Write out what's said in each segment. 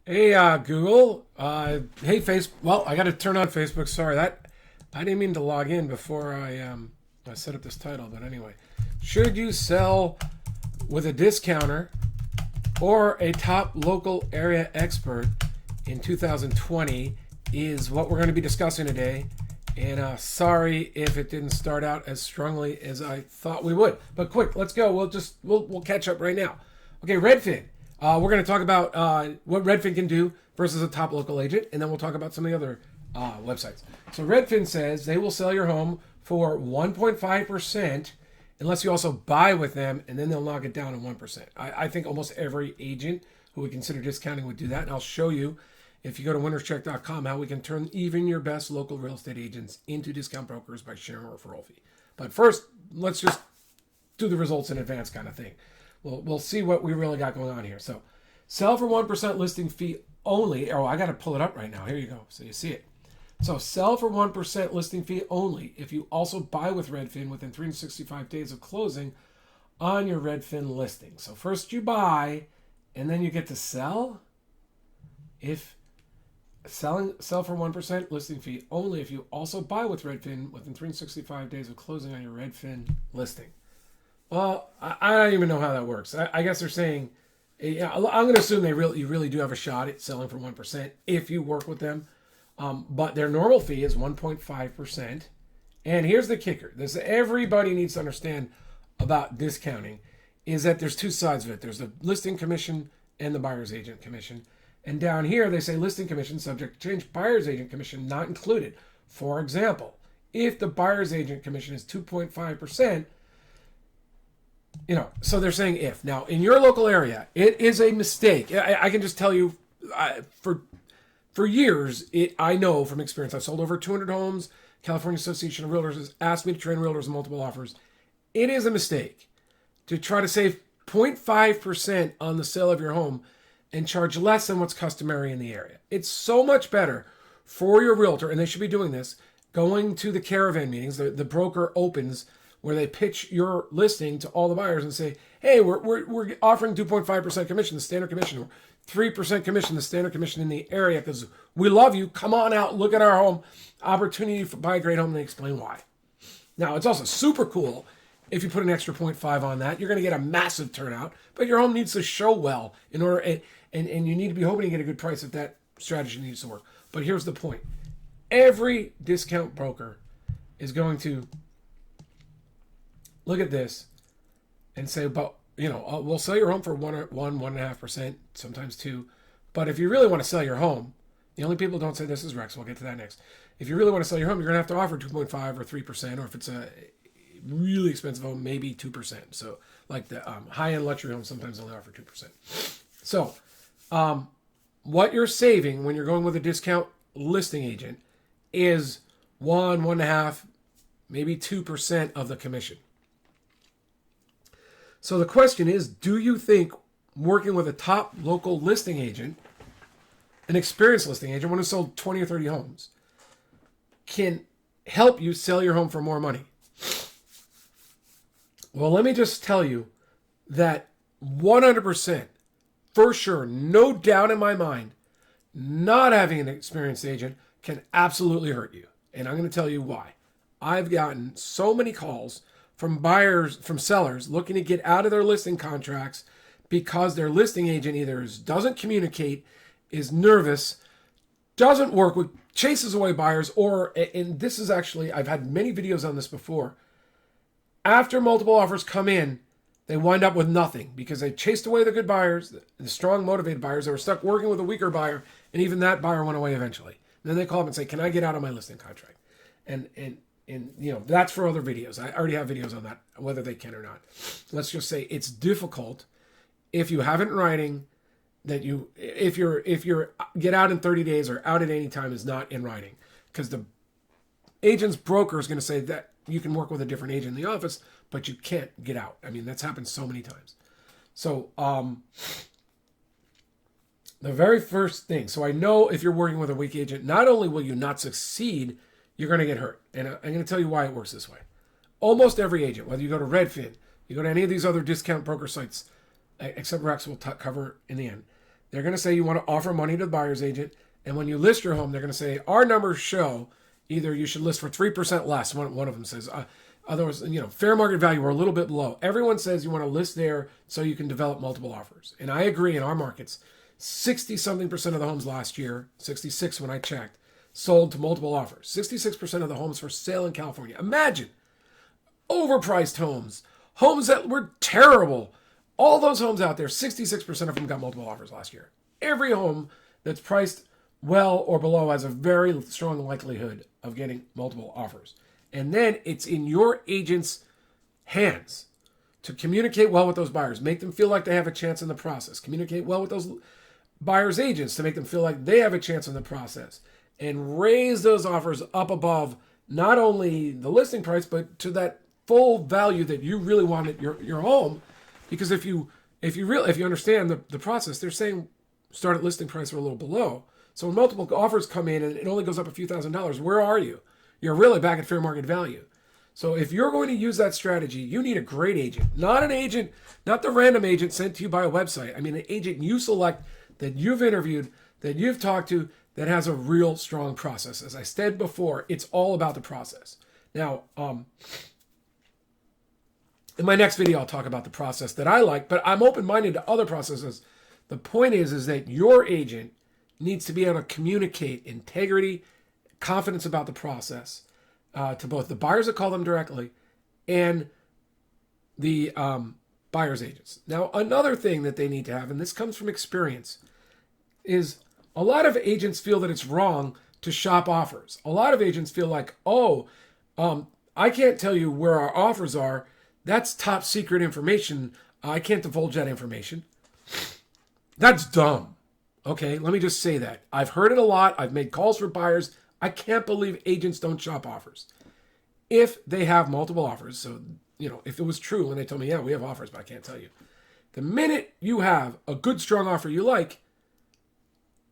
Hey, Google. Hey, Facebook. Well, I got to turn on Facebook. Sorry, that I didn't mean to log in before I set up this title. But anyway, should you sell with a discounter or a top local area expert in 2020 is what we're going to be discussing today. And sorry if it didn't start out as strongly as I thought we would. But quick, let's go. We'll catch up right now. Okay, Redfin. We're going to talk about what Redfin can do versus a top local agent, and then we'll talk about some of the other websites. So Redfin says they will sell your home for 1.5% unless you also buy with them, and then they'll knock it down to 1%. I think almost every agent who would consider discounting would do that, and I'll show you if you go to winnerscheck.com how we can turn even your best local real estate agents into discount brokers by sharing a referral fee. But first, let's just do the results in advance kind of thing. We'll see what we really got going on here. So sell for 1% listing fee only. Oh, I got to pull it up right now. Here you go. So you see it. So sell for 1% listing fee only if you also buy with Redfin within 365 days of closing on your Redfin listing. So first you buy and then you get to sell. If sell for 1% listing fee only if you also buy with Redfin within 365 days of closing on your Redfin listing. Well, I don't even know how that works. I guess they're saying, yeah, I'm going to assume you really do have a shot at selling for 1% if you work with them. But their normal fee is 1.5%. And here's the kicker. This everybody needs to understand about discounting is that there's two sides of it. There's the listing commission and the buyer's agent commission. And down here, they say listing commission subject to change, buyer's agent commission not included. For example, if the buyer's agent commission is 2.5%, so they're saying if. Now, in your local area, it is a mistake. I can just tell you, for years, I know from experience, I've sold over 200 homes. California Association of Realtors has asked me to train realtors in multiple offers. It is a mistake to try to save 0.5% on the sale of your home and charge less than what's customary in the area. It's so much better for your realtor, and they should be doing this, going to the caravan meetings. The broker opens where they pitch your listing to all the buyers and say, hey, we're offering 2.5% commission, the standard commission, or 3% commission, the standard commission in the area, because we love you. Come on out, look at our home. Opportunity for buy a great home, and they explain why. Now, it's also super cool if you put an extra 0.5 on that. You're going to get a massive turnout, but your home needs to show well in order, and you need to be hoping to get a good price if that strategy needs to work. But here's the point. Every discount broker is going to look at this and say, but we'll sell your home for 1.5%, sometimes 2%. But if you really want to sell your home, the only people who don't say this is Rex. We'll get to that next. If you really want to sell your home, you're going to have to offer 2.5 or 3%, or if it's a really expensive home, maybe 2%. So like the high-end luxury homes sometimes only offer 2%. So what you're saving when you're going with a discount listing agent is 1.5, maybe 2% of the commission. So the question is, do you think working with a top local listing agent, an experienced listing agent, one who sold 20 or 30 homes, can help you sell your home for more money? Well, let me just tell you that 100%, for sure, no doubt in my mind, not having an experienced agent can absolutely hurt you. And I'm going to tell you why. I've gotten so many calls from buyers, from sellers looking to get out of their listing contracts because their listing agent either doesn't communicate, is nervous, doesn't work with, chases away buyers, or, and this is actually, I've had many videos on this before, after multiple offers come in, they wind up with nothing because they chased away the good buyers, the strong motivated buyers that were stuck working with a weaker buyer, and even that buyer went away eventually. And then they call up and say, can I get out of my listing contract? And that's for other videos. I already have videos on that, whether they can or not. Let's just say it's difficult if you have it in writing that if you're get out in 30 days or out at any time is not in writing, because the agent's broker is going to say that you can work with a different agent in the office, but you can't get out. I mean, that's happened so many times. So the very first thing, so I know if you're working with a weak agent, not only will you not succeed, you're going to get hurt. And I'm going to tell you why it works this way. Almost every agent, whether you go to Redfin, you go to any of these other discount broker sites, except Rex we'll cover in the end, They're going to say you want to offer money to the buyer's agent. And when you list your home, they're going to say, our numbers show either you should list for 3% less. One of them says, otherwise, fair market value, we're a little bit below. Everyone says you want to list there so you can develop multiple offers. And I agree, in our markets, 60-something% of the homes last year, 66 when I checked, sold to multiple offers. 66% of the homes for sale in California. Imagine overpriced homes, homes that were terrible. All those homes out there, 66% of them got multiple offers last year. Every home that's priced well or below has a very strong likelihood of getting multiple offers. And then it's in your agent's hands to communicate well with those buyers, make them feel like they have a chance in the process, communicate well with those buyers' agents to make them feel like they have a chance in the process, and raise those offers up above not only the listing price, but to that full value that you really want at your home. Because if you understand the process, they're saying start at listing price or a little below. So when multiple offers come in and it only goes up a few $1,000s, where are you? You're really back at fair market value. So if you're going to use that strategy, you need a great agent, not the random agent sent to you by a website. I mean, an agent you select, that you've interviewed, that you've talked to, that has a real strong process. As I said before, it's all about the process. Now, in my next video, I'll talk about the process that I like, but I'm open-minded to other processes. The point is that your agent needs to be able to communicate integrity, confidence about the process to both the buyers that call them directly and the buyer's agents. Now, another thing that they need to have, and this comes from experience, is a lot of agents feel that it's wrong to shop offers. A lot of agents feel like, I can't tell you where our offers are. That's top secret information. I can't divulge that information. That's dumb. Okay, let me just say that. I've heard it a lot. I've made calls for buyers. I can't believe agents don't shop offers. If they have multiple offers, so, if it was true and they told me, yeah, we have offers, but I can't tell you. The minute you have a good, strong offer you like,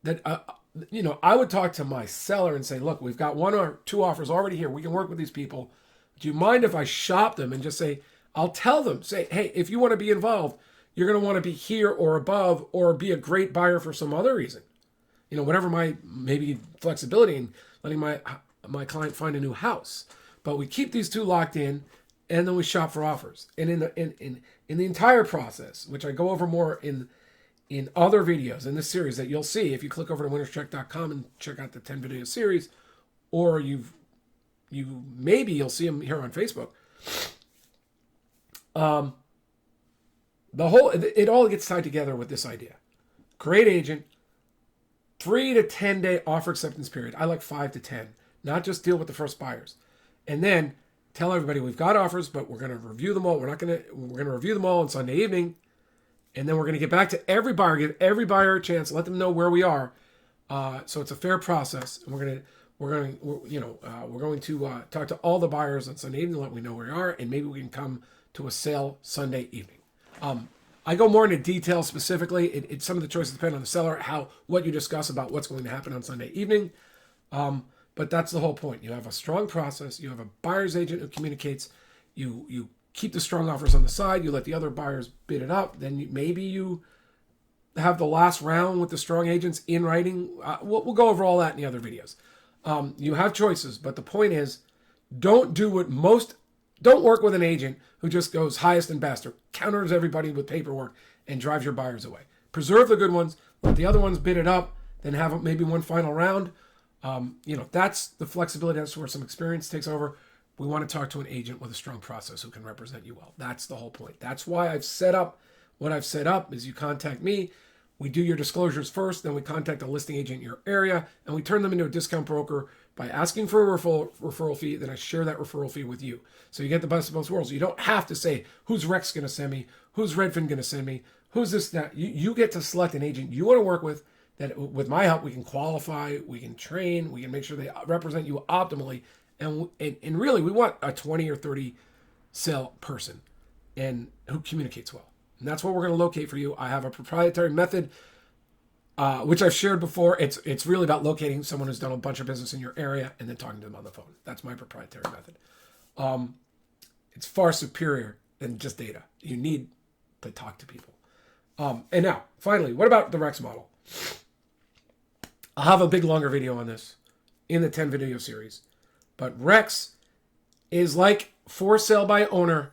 that, I would talk to my seller and say, look, we've got 1 or 2 offers already here. We can work with these people. Do you mind if I shop them and just say, I'll tell them, say, hey, if you want to be involved, you're going to want to be here or above or be a great buyer for some other reason. Whatever my maybe flexibility in letting my client find a new house. But we keep these 2 locked in, and then we shop for offers. And in the entire process, which I go over more in other videos in this series that you'll see if you click over to winnerscheck.com and check out the 10 video series, or you'll see them here on Facebook. It all gets tied together with this idea. Great agent, 3 to 10 day offer acceptance period. I like 5 to 10, not just deal with the first buyers. And then tell everybody we've got offers, but we're going to review them all. We're going to review them all on Sunday evening. And then we're going to get back to every buyer, give every buyer a chance, let them know where we are. So it's a fair process. And we're going to talk to all the buyers on Sunday evening, let me know where we are, and maybe we can come to a sale Sunday evening. I go more into detail specifically. Some of the choices depend on the seller, what you discuss about what's going to happen on Sunday evening. But that's the whole point. You have a strong process. You have a buyer's agent who communicates. You keep the strong offers on the side. You let the other buyers bid it up. Then maybe you have the last round with the strong agents in writing. We'll go over all that in the other videos. You have choices, but the point is, don't work with an agent who just goes highest and best or counters everybody with paperwork and drives your buyers away. Preserve the good ones, let the other ones bid it up, then have maybe one final round. That's the flexibility. That's where some experience takes over. We want to talk to an agent with a strong process who can represent you well. That's the whole point. That's why I've set up what I've set up is you contact me. We do your disclosures first, then we contact a listing agent in your area, and we turn them into a discount broker by asking for a referral fee. Then I share that referral fee with you. So you get the best of both worlds. You don't have to say, who's Rex going to send me? Who's Redfin going to send me? Who's this, that? You get to select an agent you want to work with that with my help, we can qualify, we can train, we can make sure they represent you optimally. And really, we want a 20 or 30 sale person and who communicates well. And that's what we're going to locate for you. I have a proprietary method, which I've shared before. It's really about locating someone who's done a bunch of business in your area and then talking to them on the phone. That's my proprietary method. It's far superior than just data. You need to talk to people. And now, finally, what about the Rex model? I'll have a big longer video on this in the 10 video series. But Rex is like for sale by owner,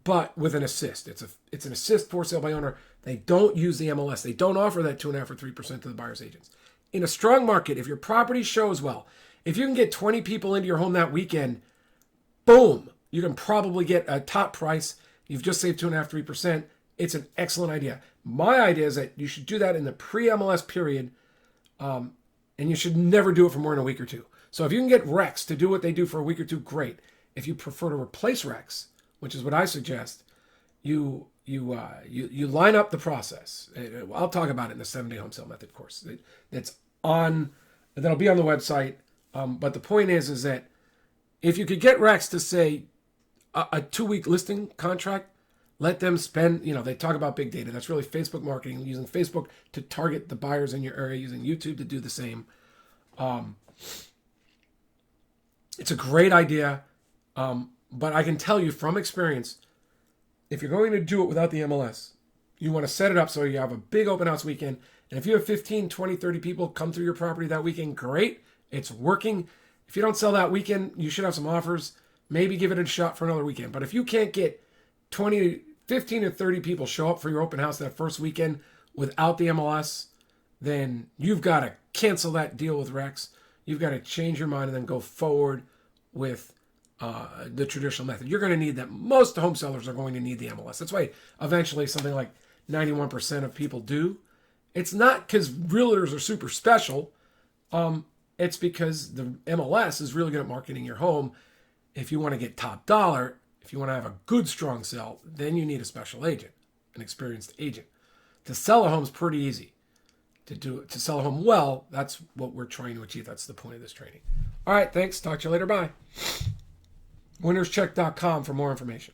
but with an assist. It's an assist for sale by owner. They don't use the MLS. They don't offer that 2.5 or 3% to the buyer's agents. In a strong market, if your property shows well, if you can get 20 people into your home that weekend, boom, you can probably get a top price. You've just saved 2.5, 3%. It's an excellent idea. My idea is that you should do that in the pre-MLS period, and you should never do it for more than a week or two. So if you can get Rex to do what they do for a week or two, great. If you prefer to replace Rex, which is what I suggest, you line up the process. I'll talk about it in the 7-day home sale method course. That'll be on the website. But the point is that if you could get Rex to say a 2-week listing contract, let them spend, they talk about big data. That's really Facebook marketing, using Facebook to target the buyers in your area, using YouTube to do the same. It's a great idea. But I can tell you from experience, if you're going to do it without the MLS, you want to set it up so you have a big open house weekend. And if you have 15, 20, 30 people come through your property that weekend, great. It's working. If you don't sell that weekend, you should have some offers. Maybe give it a shot for another weekend. But if you can't get 15 or 30 people show up for your open house that first weekend without the MLS, then you've got to cancel that deal with Rex. You've got to change your mind and then go forward with the traditional method. You're going to need that. Most home sellers are going to need the MLS. That's why eventually something like 91% of people do. It's not because realtors are super special. It's because the MLS is really good at marketing your home. If you want to get top dollar, if you want to have a good, strong sell, then you need a special agent, an experienced agent. To sell a home is pretty easy. To sell a home well, that's what we're trying to achieve. That's the point of this training. All right, thanks. Talk to you later. Bye. winnerscheck.com for more information.